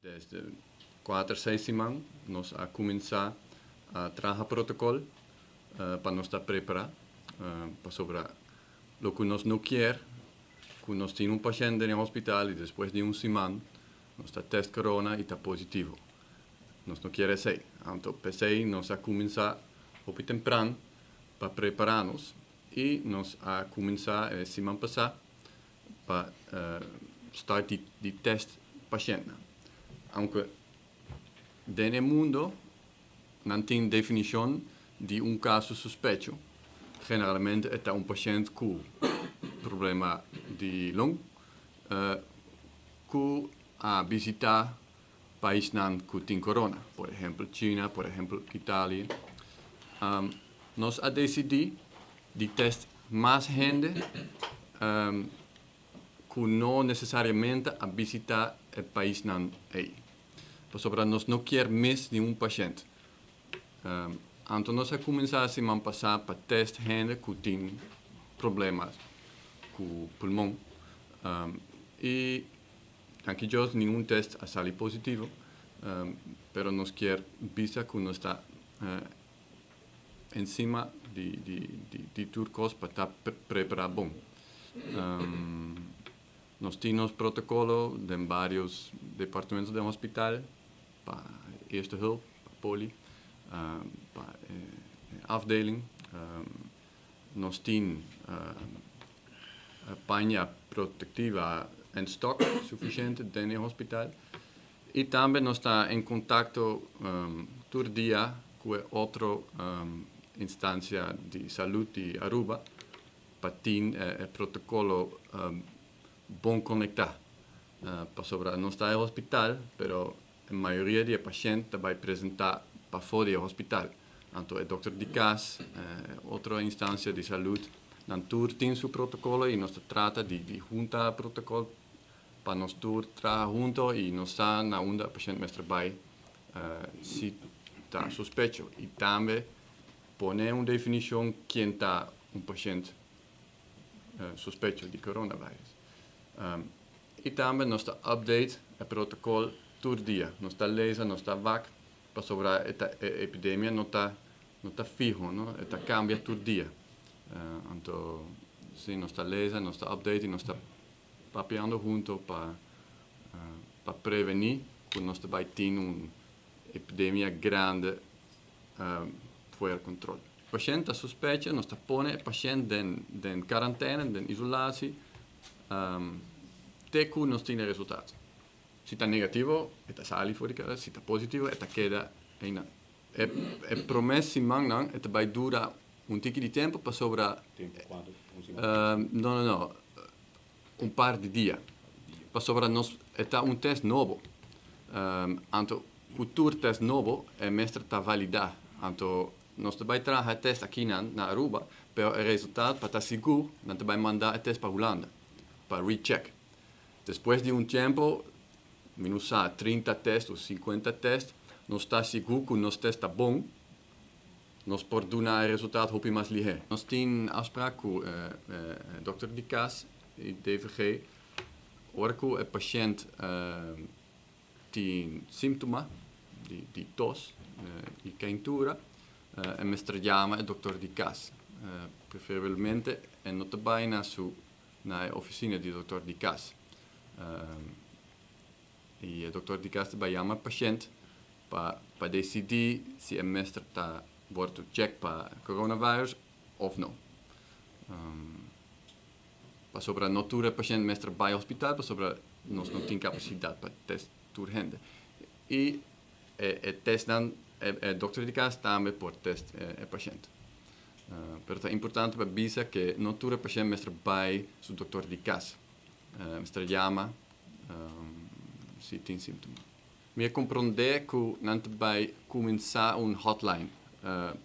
Desde 4 a 6 semanas nós a começar a trabalhar protocolo para nós estar preparados para sobre o que nós não quer, que nós temos paciente no hospital e depois de uma semana nós está teste corona e está positivo. Nós não queremos isso. Então, pensei, nós a começar um pouco temprano para preparar-nos e nós a começar a semana passada para estar de teste paciente. Aunque no mundo não tem definição de um caso suspeito. Generalmente é um paciente com problema de longo que a visitar países que têm corona, por exemplo China, por exemplo Itália. Nós a decidir de testar mais gente que não necessariamente a visitar o país não é. Sobre nós não queremos mais nenhum paciente. Então nós a começar a semana passada para testar gente que tem problemas com o pulmão. E aqui já nenhum teste a sair positivo, mas nós queremos ver que nós está em cima de turcos para estar preparado bom. Nós temos protocolo de vários departamentos do hospital, para eerste hulp, para poli, para afdeling. Nós temos panha protetiva em estoque suficiente dentro do hospital. E também nós estamos em contato todo dia com outra instância de saúde de Aruba para ter protocolo bom conectar. Para sobre não está no hospital, mas a maioria dos pacientes vai apresentar para fora do hospital. Então, o Dr. de casa, outra instância de saúde, não tem seu protocolo e nós trata de juntar o protocolo para nós trabalhar juntos e nós está na onde o paciente vai se está suspeito. E também poner uma definição quem está paciente suspeito de coronavírus. E também nós está update o protocolo todo dia. Nós está lendo, nós está vac para sobre a epidemia não está fijo, não? Está cambia todo dia. Então, sim, nós está lendo, nós está update e nós está papeando junto para prevenir que nós vai ter uma epidemia grande fora de controle. O paciente suspeita, nós está pondo o paciente em quarentena, em isolação, até que nós temos resultados. Se está negativo, está sali fora de casa. Se está positivo, está queda ainda. É promessa semana, vai durar um tique de tempo para sobre. Tempo quanto? Não. Um par de dias. Para sobre nós, é teste novo. Então, o teste novo é mestre está validar. Então, nós vai trazer o teste aqui na Aruba, mas o resultado para estar seguro, nós vai mandar o teste para a Holanda, para recheck. Depois de um tempo, menos 30 testes ou 50 testes, nós está seguro que o nosso teste está bom, nós podemos dar o resultado muito mais ligeiro. Nós temos afspraak com o Dr. de casa e DVG, ora que o paciente tem sintomas de tos e quentura, e mestre chama o Dr. de casa. Preferivelmente, não vai na oficina do Dr. de casa. E o Dr. de casa vai chamar o paciente para decidir se o mestre está wordt check para coronavírus ou não. Para sobre não ter o paciente mestre vai ao hospital, para sobre nós não temos capacidade para testar urgente. E o teste o Dr. de casa também pode testar o paciente. Mas é importante para avisar que não ter o paciente mestre vai ao Dr. de casa. Mestre chama se tem sintomas. Me compreender que não vai começar hotline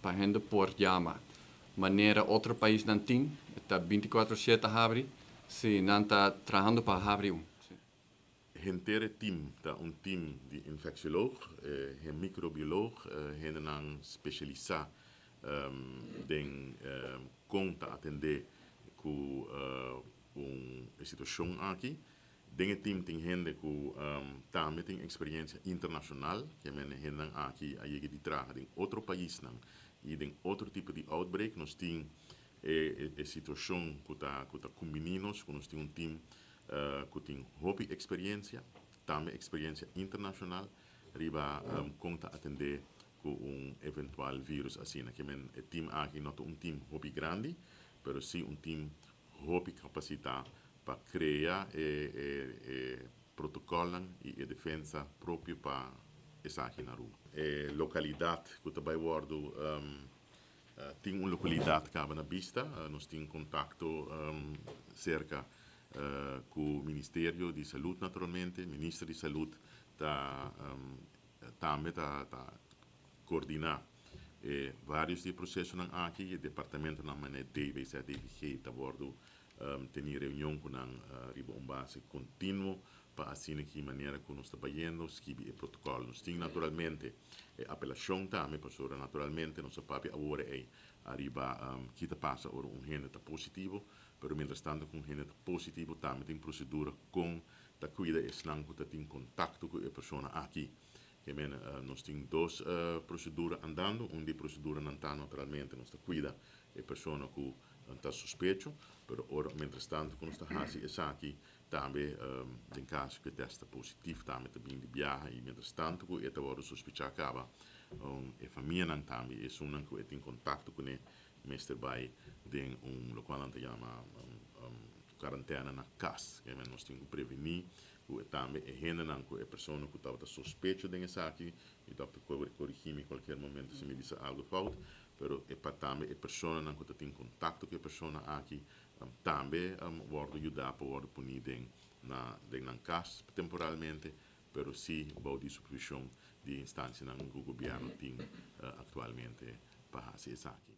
para a gente por chamar. Maneira outro país não tem, está 24/7 a abrir, se não está trabalhando para abrir um. Hentere team, un team de infectioloog, microbioloog, hen dan specialista den conta atender com uma situação aqui Dentro team tem gente que também tem experiência internacional, que men gente aqui aí que traga em outro país não, e em outro tipo de outbreak nós tem a situação que tá combinados, que nós tem team que tem hobby experiência, também experiência internacional, riba conta atender com eventual vírus assim, que men team aqui não é team grande, pero sim team hobby capacidade para criar protocolos e defesa próprio para essa aqui na rua. Localidade que também guardo tem uma localidade que na vista, nós temos contato cerca com o Ministério de Saúde naturalmente, o Ministro de Saúde também está coordenar vários de processos aqui, o departamento na maneira DVC, DVG, está bordo ter reunião com um base contínuo para assim que maneira que nós trabalhando, escrever o protocolo. Nós temos naturalmente apelação também, professora, naturalmente nosso papel agora é arriba que passa ora gente está positivo, pero mientras tanto com gente positivo também tem procedura com da cuida e senão que tem contato com a pessoa aqui. Que nós temos duas proceduras andando, uma de procedura não está naturalmente, nós cuida a pessoa que está suspeito, mas ora, mientras tanto, quando está fazendo isso aqui, também, em caso que testa positivo, também de viagem, e mientras tanto, que esta hora sospeitar acaba, a família não também, é uma que tem contato com o mestre vai de local que chama quarentena na casa, que nós temos que prevenir, também é gente não que a pessoa que estava suspeito de isso aqui, e dá para corrigir em qualquer momento se me diz algo falta, pero é para também a pessoa não que tem contato com a pessoa aqui, também pode ajudar para punir na casa temporalmente, pero sim bajo de supervisão de instância que o governo tem atualmente para fazer isso aqui.